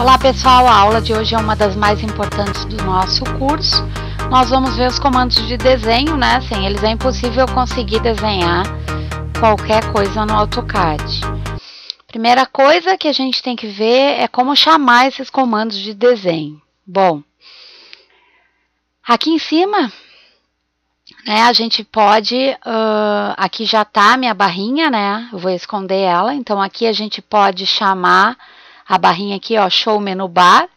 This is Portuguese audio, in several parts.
Olá pessoal, a aula de hoje é uma das mais importantes do nosso curso. Nós vamos ver os comandos de desenho, né? Sem eles é impossível conseguir desenhar qualquer coisa no AutoCAD. Primeira coisa que a gente tem que ver é como chamar esses comandos de desenho. Bom, aqui em cima, né, a gente pode, aqui já tá a minha barrinha, né? Eu vou esconder ela, então aqui a gente pode chamar a barrinha aqui, ó, Show Menu Bar,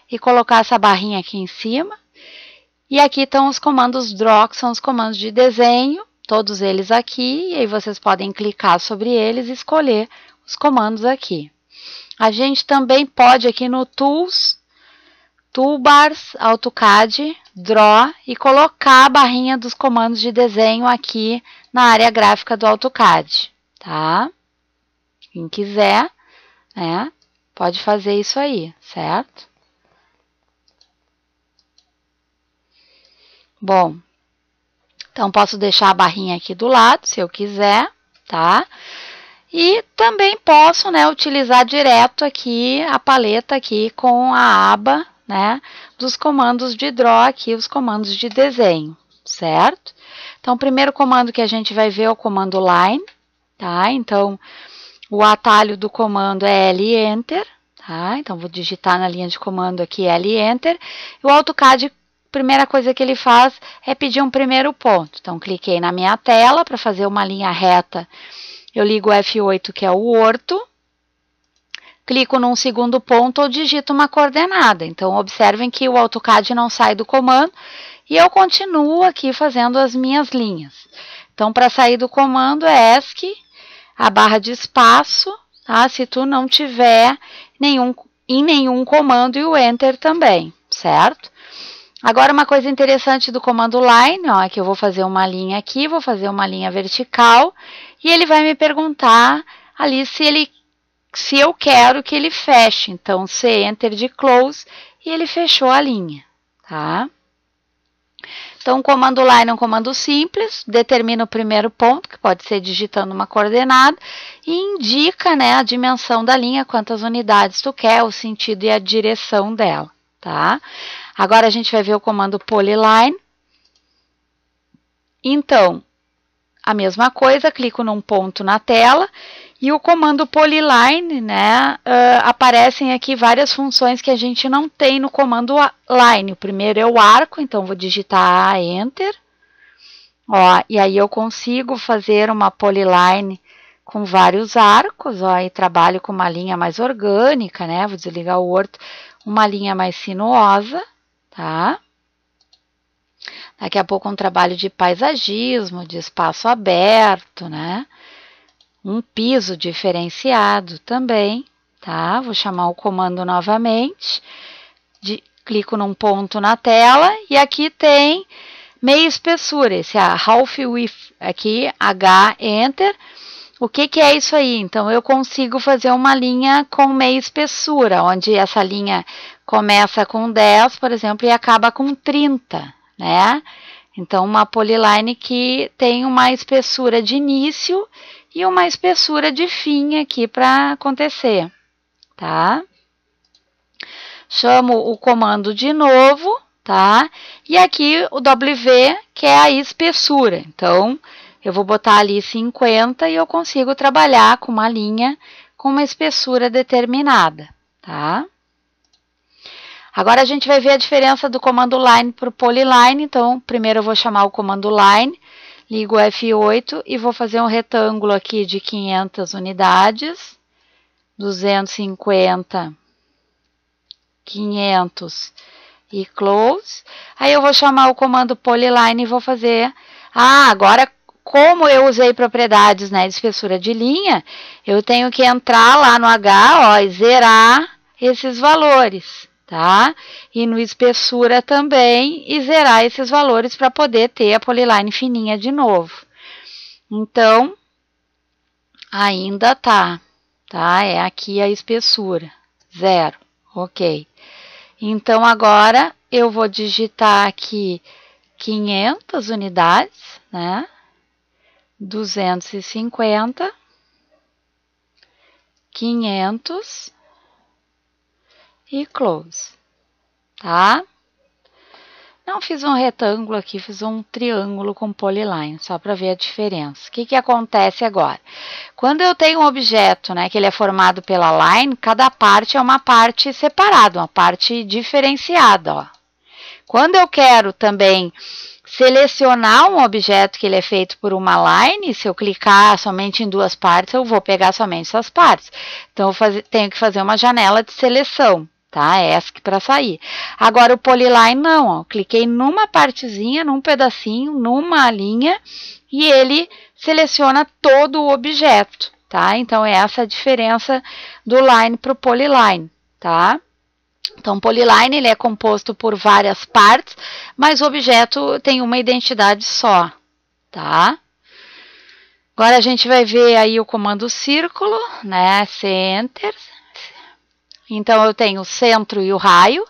e colocar essa barrinha aqui em cima. E aqui estão os comandos Draw, que são os comandos de desenho, todos eles aqui, e aí vocês podem clicar sobre eles e escolher os comandos aqui. A gente também pode aqui no Tools, Toolbars, AutoCAD, Draw, e colocar a barrinha dos comandos de desenho aqui na área gráfica do AutoCAD, tá? Quem quiser, né? Pode fazer isso aí, certo? Bom, então posso deixar a barrinha aqui do lado, se eu quiser, tá? E também posso, né, utilizar direto aqui a paleta aqui com a aba, né, dos comandos de Draw aqui, os comandos de desenho, certo? Então, o primeiro comando que a gente vai ver é o comando Line, tá? Então, o atalho do comando é L Enter, tá? Então, vou digitar na linha de comando aqui L Enter. E o AutoCAD, primeira coisa que ele faz é pedir um primeiro ponto. Então, cliquei na minha tela para fazer uma linha reta. Eu ligo o F8, que é o orto. Clico num segundo ponto ou digito uma coordenada. Então, observem que o AutoCAD não sai do comando e eu continuo aqui fazendo as minhas linhas. Então, para sair do comando é ESC, a barra de espaço, tá? Se tu não tiver em nenhum comando e o Enter também, certo? Agora, uma coisa interessante do comando Line, ó, é que eu vou fazer uma linha aqui, vou fazer uma linha vertical, e ele vai me perguntar ali se eu quero que ele feche. Então, C Enter de Close, e ele fechou a linha, tá? Então, o comando Line é um comando simples, determina o primeiro ponto, que pode ser digitando uma coordenada, e indica, né, a dimensão da linha, quantas unidades tu quer, o sentido e a direção dela, tá? Agora, a gente vai ver o comando Polyline. Então, a mesma coisa, clico num ponto na tela, e o comando Polyline, né, aparecem aqui várias funções que a gente não tem no comando Line. O primeiro é o arco, então vou digitar Enter. Ó, e aí eu consigo fazer uma Polyline com vários arcos, ó, e trabalho com uma linha mais orgânica, né, vou desligar o orto, uma linha mais sinuosa, tá? Daqui a pouco um trabalho de paisagismo, de espaço aberto, né? Um piso diferenciado também, tá? Vou chamar o comando novamente, clico num ponto na tela e aqui tem meia espessura, esse é a Half Width, aqui H, Enter. O que é isso aí? Então, eu consigo fazer uma linha com meia espessura, onde essa linha começa com 10, por exemplo, e acaba com 30, né? Então, uma polyline que tem uma espessura de início e uma espessura de fim aqui para acontecer, tá? Chamo o comando de novo, tá? E aqui o W, que é a espessura. Então, eu vou botar ali 50 e eu consigo trabalhar com uma linha com uma espessura determinada, tá? Agora, a gente vai ver a diferença do comando Line para o Polyline. Então, primeiro eu vou chamar o comando Line, ligo o F8 e vou fazer um retângulo aqui de 500 unidades, 250, 500 e Close. Aí eu vou chamar o comando Polyline e vou fazer... agora, como eu usei propriedades, né, de espessura de linha, eu tenho que entrar lá no H, ó, e zerar esses valores, tá? E no espessura também, e zerar esses valores para poder ter a polyline fininha de novo. Então, ainda tá? É aqui a espessura, 0, ok. Então, agora eu vou digitar aqui 500 unidades, né? 250, 500 e close, tá? Não fiz um retângulo aqui, fiz um triângulo com polyline, só para ver a diferença. O que acontece agora? Quando eu tenho um objeto, né, que ele é formado pela line, cada parte é uma parte separada, uma parte diferenciada, ó. Quando eu quero também selecionar um objeto que ele é feito por uma line, se eu clicar somente em duas partes, eu vou pegar somente essas partes. Então, eu tenho que fazer uma janela de seleção, tá? ESC para sair. Agora, o polyline não, ó. Cliquei numa partezinha, num pedacinho, numa linha, e ele seleciona todo o objeto, tá? Então, é essa a diferença do line para o polyline, tá? Então, o polyline ele é composto por várias partes, mas o objeto tem uma identidade só, tá? Agora, a gente vai ver aí o comando círculo, né? Center. Então, eu tenho o centro e o raio.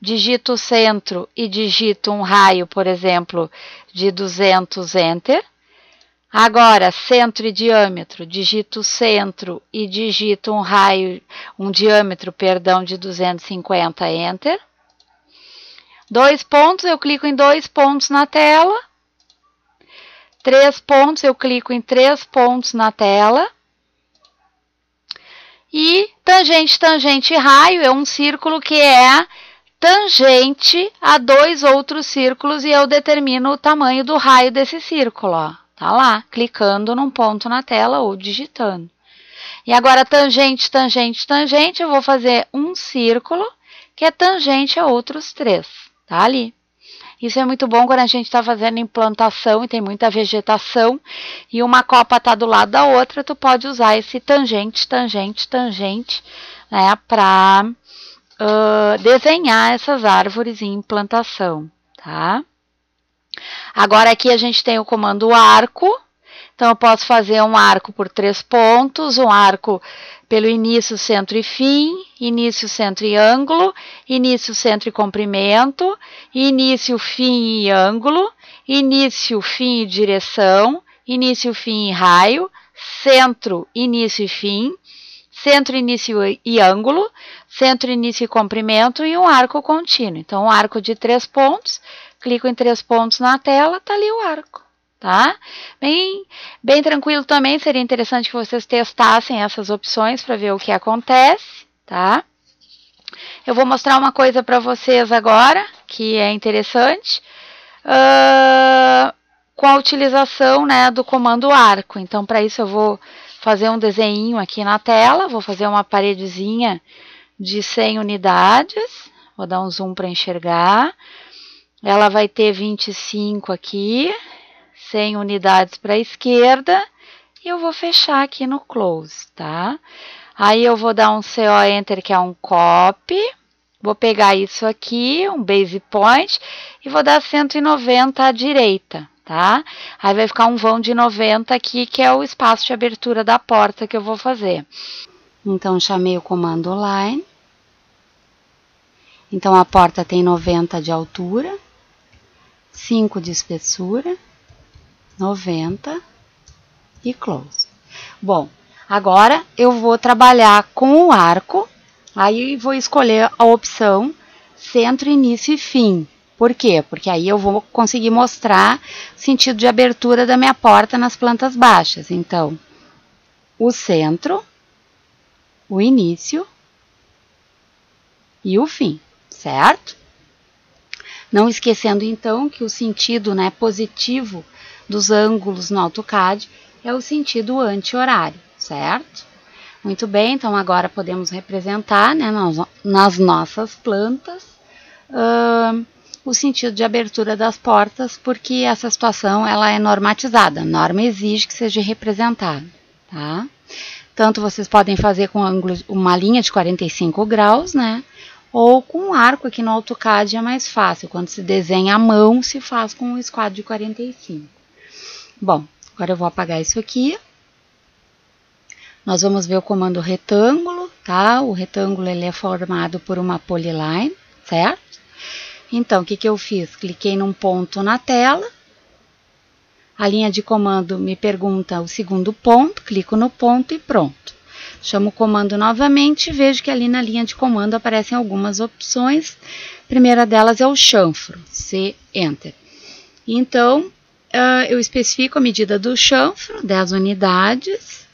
Digito o centro e digito um raio, por exemplo, de 200, Enter. Agora, centro e diâmetro, digito o centro e digito um raio, um diâmetro, perdão, de 250, Enter. 2 pontos, eu clico em 2 pontos na tela. 3 pontos, eu clico em 3 pontos na tela. E tangente, tangente e raio é um círculo que é tangente a 2 outros círculos e eu determino o tamanho do raio desse círculo, ó. Tá lá, clicando num ponto na tela ou digitando. E agora, tangente, tangente, tangente, eu vou fazer um círculo que é tangente a outros 3, tá ali. Isso é muito bom quando a gente está fazendo implantação e tem muita vegetação e uma copa está do lado da outra, tu pode usar esse tangente, tangente, tangente, né, para desenhar essas árvores em implantação, tá? Agora aqui a gente tem o comando arco, então eu posso fazer um arco por 3 pontos, um arco pelo início, centro e fim, início, centro e ângulo, início, centro e comprimento, início, fim e ângulo, início, fim e direção, início, fim e raio, centro, início e fim, centro, início e ângulo, centro, início e comprimento e um arco contínuo. Então, um arco de 3 pontos, clico em 3 pontos na tela, tá ali o arco, tá? Bem tranquilo também, seria interessante que vocês testassem essas opções para ver o que acontece, tá? Eu vou mostrar uma coisa para vocês agora, que é interessante, com a utilização, né, do comando arco. Então, para isso eu vou fazer um desenho aqui na tela, vou fazer uma paredezinha de 100 unidades, vou dar um zoom para enxergar. Ela vai ter 25 aqui, 100 unidades para a esquerda, e eu vou fechar aqui no close, tá? Aí eu vou dar um CO Enter, que é um copy, vou pegar isso aqui, um base point, e vou dar 190 à direita, tá? Aí vai ficar um vão de 90 aqui, que é o espaço de abertura da porta que eu vou fazer. Então, chamei o comando line. Então, a porta tem 90 de altura, 5 de espessura, 90 e close. Bom, agora eu vou trabalhar com o arco, aí vou escolher a opção centro, início e fim. Por quê? Porque aí eu vou conseguir mostrar o sentido de abertura da minha porta nas plantas baixas. Então, o centro, o início e o fim, certo? Não esquecendo, então, que o sentido, né, positivo dos ângulos no AutoCAD é o sentido anti-horário, certo? Muito bem, então agora podemos representar, né, nas nossas plantas o sentido de abertura das portas, porque essa situação ela é normatizada, a norma exige que seja representada, tá? Tanto vocês podem fazer com ângulo, uma linha de 45 graus, né? Ou com um arco aqui no AutoCAD é mais fácil. Quando se desenha à mão, se faz com um esquadro de 45. Bom, agora eu vou apagar isso aqui. Nós vamos ver o comando retângulo, tá? O retângulo ele é formado por uma polyline, certo? Então, o que eu fiz? Cliquei num ponto na tela. A linha de comando me pergunta o segundo ponto, clico no ponto e pronto. Chamo o comando novamente e vejo que ali na linha de comando aparecem algumas opções. A primeira delas é o chanfro, C, Enter. Então, eu especifico a medida do chanfro, 10 unidades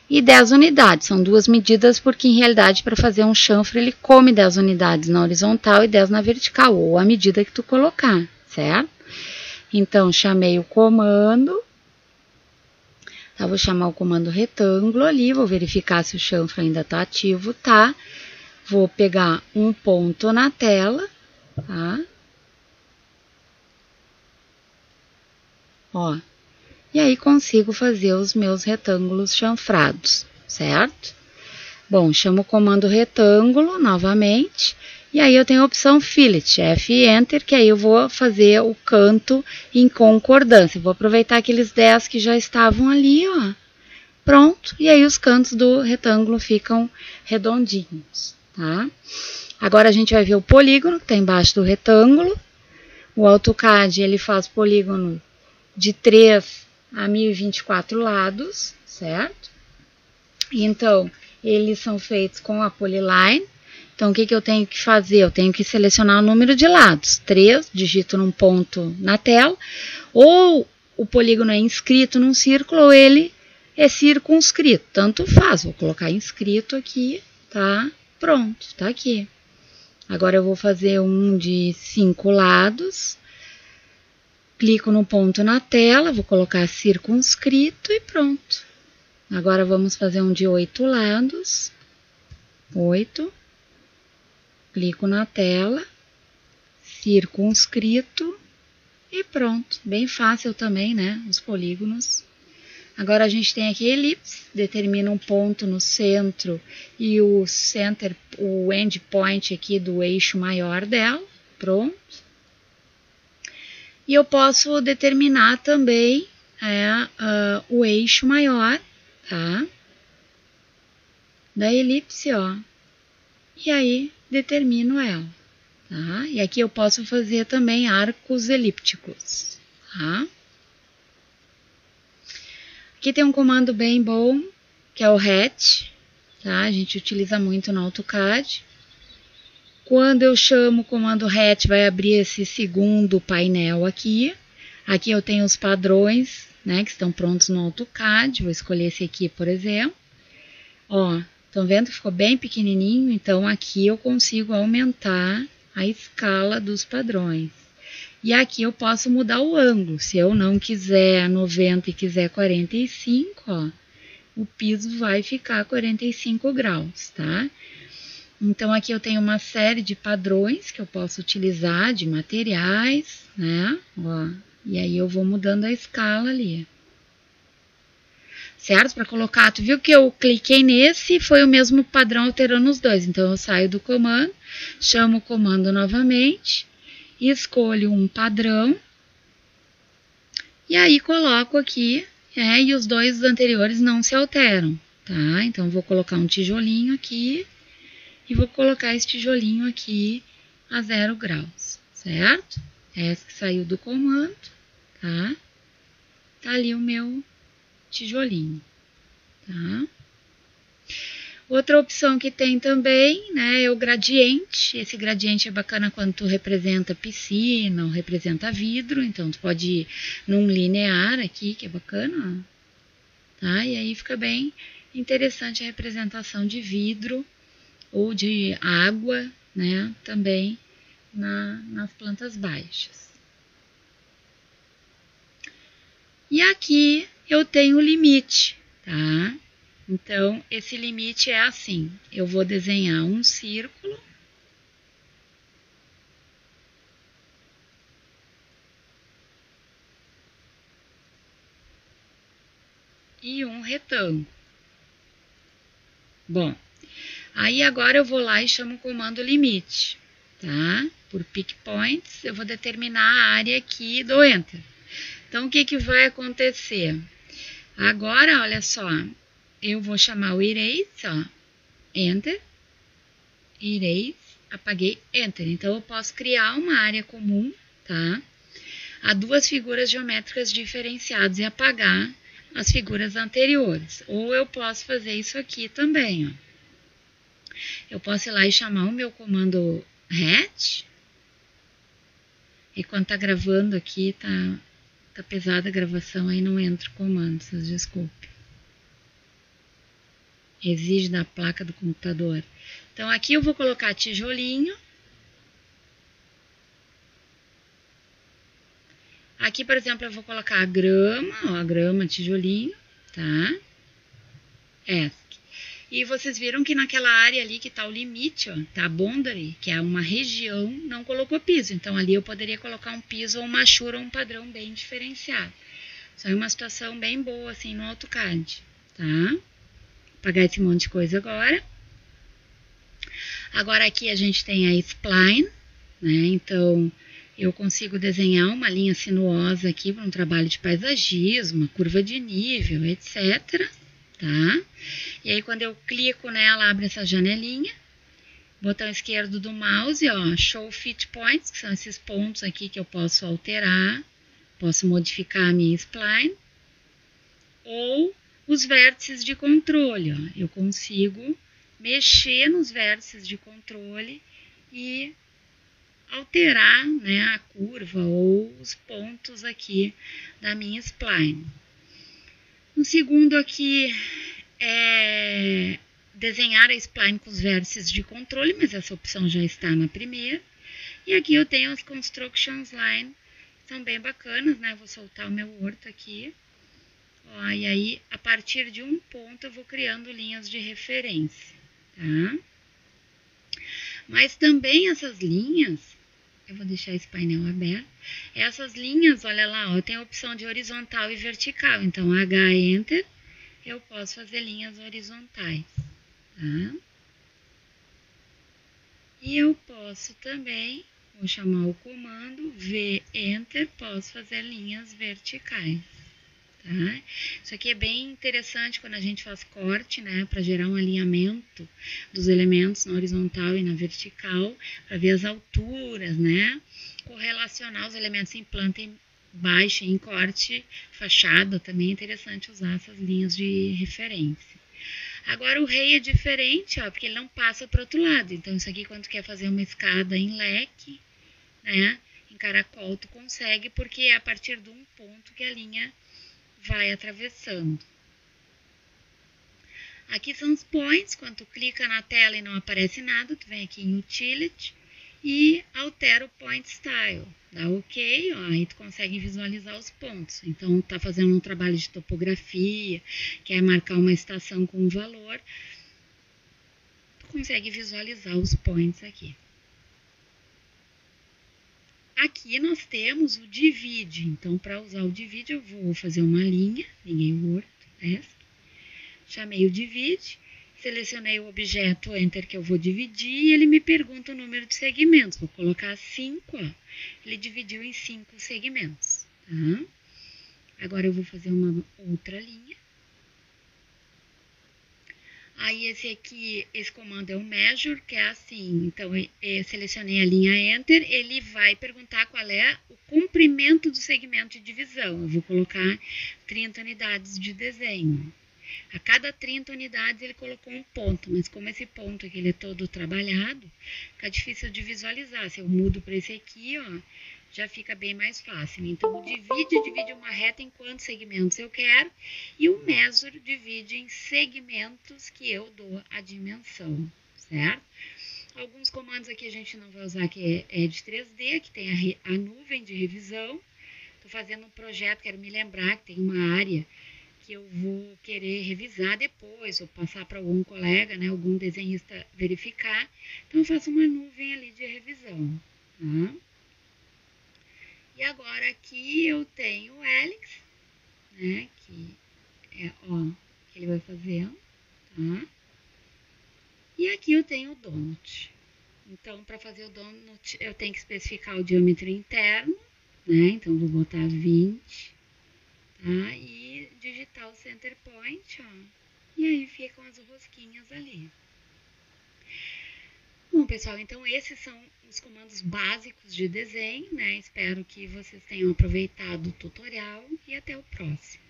e 10 unidades. São duas medidas porque, em realidade, para fazer um chanfro, ele come 10 unidades na horizontal e 10 na vertical, ou a medida que tu colocar, certo? Então, chamei o comando. Tá, vou chamar o comando retângulo ali, vou verificar se o chanfro ainda está ativo, tá? Vou pegar um ponto na tela, tá? Ó, e aí consigo fazer os meus retângulos chanfrados, certo? Bom, chamo o comando retângulo novamente, e aí eu tenho a opção Fillet, F Enter, que aí eu vou fazer o canto em concordância. Vou aproveitar aqueles 10 que já estavam ali, ó. Pronto, e aí os cantos do retângulo ficam redondinhos, tá? Agora a gente vai ver o polígono que está embaixo do retângulo. O AutoCAD, ele faz polígono de 3 a 1024 lados, certo? Então, eles são feitos com a Polyline. Então, o que eu tenho que fazer? Eu tenho que selecionar o número de lados. 3, digito num ponto na tela. Ou o polígono é inscrito num círculo, ou ele é circunscrito. Tanto faz. Vou colocar inscrito aqui, tá? Pronto, tá aqui. Agora, eu vou fazer um de 5 lados. Clico no ponto na tela, vou colocar circunscrito e pronto. Agora, vamos fazer um de 8 lados. 8. Clico na tela, circunscrito e pronto. Bem fácil também, né? Os polígonos. Agora a gente tem aqui elipse, determina um ponto no centro e o endpoint aqui do eixo maior dela. Pronto. E eu posso determinar também o eixo maior, tá? Da elipse, ó. E aí, determino ela, tá? E aqui eu posso fazer também arcos elípticos, tá? Aqui tem um comando bem bom, que é o hatch, tá? A gente utiliza muito no AutoCAD. Quando eu chamo o comando hatch, vai abrir esse segundo painel aqui. Aqui eu tenho os padrões, né, que estão prontos no AutoCAD. Vou escolher esse aqui, por exemplo. Ó, estão vendo que ficou bem pequenininho? Então, aqui eu consigo aumentar a escala dos padrões. E aqui eu posso mudar o ângulo. Se eu não quiser 90 e quiser 45, ó, o piso vai ficar 45 graus, tá? Então, aqui eu tenho uma série de padrões que eu posso utilizar, de materiais, né? Ó, e aí eu vou mudando a escala ali. Certo? Para colocar, tu viu que eu cliquei nesse e foi o mesmo padrão alterando os dois. Então, eu saio do comando, chamo o comando novamente, escolho um padrão e aí coloco aqui, e os dois anteriores não se alteram, tá? Então, vou colocar um tijolinho aqui e vou colocar esse tijolinho aqui a 0 graus, certo? Essa que saiu do comando, tá? Tá ali o meu tijolinho, tá? Outra opção que tem também, né, é o gradiente. Esse gradiente é bacana quando tu representa piscina ou representa vidro, então tu pode ir num linear aqui, que é bacana, ó, tá? E aí fica bem interessante a representação de vidro ou de água, né, também nas plantas baixas. E aqui eu tenho o limite, tá? Então, esse limite é assim, eu vou desenhar um círculo e um retângulo. Bom, aí agora eu vou lá e chamo o comando limite, tá? Por pick points, eu vou determinar a área aqui e dou Enter. Então, o que que vai acontecer? Agora, olha só, eu vou chamar o Erase, ó, Enter, Erase, apaguei, Enter. Então, eu posso criar uma área comum, tá? A duas figuras geométricas diferenciadas e apagar as figuras anteriores. Ou eu posso fazer isso aqui também, ó. Eu posso ir lá e chamar o meu comando hat. E quando tá gravando aqui, tá pesada a gravação, aí não entra o comando, vocês desculpem. Exige da placa do computador. Então aqui eu vou colocar tijolinho. Aqui, por exemplo, eu vou colocar a grama, ó, a grama, tijolinho, tá? E vocês viram que naquela área ali que tá o limite, ó, tá a boundary, que é uma região, não colocou piso. Então ali eu poderia colocar um piso ou uma chura ou um padrão bem diferenciado. Isso é uma situação bem boa, assim, no AutoCAD, tá? Vou apagar esse monte de coisa agora. Agora aqui a gente tem a spline, né? Então eu consigo desenhar uma linha sinuosa aqui para um trabalho de paisagismo, curva de nível, etc. Tá? E aí quando eu clico nela, abre essa janelinha. Botão esquerdo do mouse, ó, Show Fit Points, que são esses pontos aqui que eu posso alterar. Posso modificar a minha spline. Ou os vértices de controle, ó. Eu consigo mexer nos vértices de controle e alterar, né, a curva ou os pontos aqui da minha spline. No segundo aqui é desenhar a spline com os vértices de controle, mas essa opção já está na primeira. E aqui eu tenho as Constructions Line, são bem bacanas, né? Vou soltar o meu horto aqui. Ó, e aí, a partir de um ponto, eu vou criando linhas de referência, tá? Mas também essas linhas, eu vou deixar esse painel aberto. Essas linhas, olha lá, ó, tem a opção de horizontal e vertical. Então, H, Enter, eu posso fazer linhas horizontais, tá? E eu posso também, vou chamar o comando, V, Enter, posso fazer linhas verticais. Tá? Isso aqui é bem interessante quando a gente faz corte, né, para gerar um alinhamento dos elementos na horizontal e na vertical, para ver as alturas, né, correlacionar os elementos em planta e baixa, em corte, fachada, também é interessante usar essas linhas de referência. Agora o rei é diferente, ó, porque ele não passa para o outro lado, então isso aqui quando tu quer fazer uma escada em leque, né, em caracol tu consegue, porque é a partir de um ponto que a linha vai atravessando. Aqui são os points, quando tu clica na tela e não aparece nada, tu vem aqui em Utility e altera o Point Style. Dá OK, ó, aí tu consegue visualizar os pontos. Então, tá fazendo um trabalho de topografia, quer marcar uma estação com um valor, tu consegue visualizar os points aqui. Aqui nós temos o divide, então para usar o divide eu vou fazer uma linha, liguei o Word, chamei o divide, selecionei o objeto Enter que eu vou dividir e ele me pergunta o número de segmentos, vou colocar 5, ó, ele dividiu em 5 segmentos, tá? Agora eu vou fazer uma outra linha. Aí esse comando é o measure, que é assim, então eu selecionei a linha Enter, ele vai perguntar qual é o comprimento do segmento de divisão. Eu vou colocar 30 unidades de desenho. A cada 30 unidades ele colocou um ponto, mas como esse ponto aqui ele é todo trabalhado, fica difícil de visualizar. Se eu mudo para esse aqui, ó, já fica bem mais fácil. Então, o divide uma reta em quantos segmentos eu quero, e o measure divide em segmentos que eu dou a dimensão, certo? Alguns comandos aqui a gente não vai usar, que é de 3D, que tem a nuvem de revisão. Estou fazendo um projeto, quero me lembrar que tem uma área que eu vou querer revisar depois, ou passar para algum colega, né, algum desenhista verificar. Então, eu faço uma nuvem ali de revisão, tá? E agora aqui eu tenho o Helix, né, que é, ó, que ele vai fazendo, tá? E aqui eu tenho o donut. Então, para fazer o donut, eu tenho que especificar o diâmetro interno, né, então vou botar 20, tá? E digitar o center point, ó, e aí ficam as rosquinhas ali. Bom, pessoal, então esses são os comandos básicos de desenho, né? Espero que vocês tenham aproveitado o tutorial e até o próximo.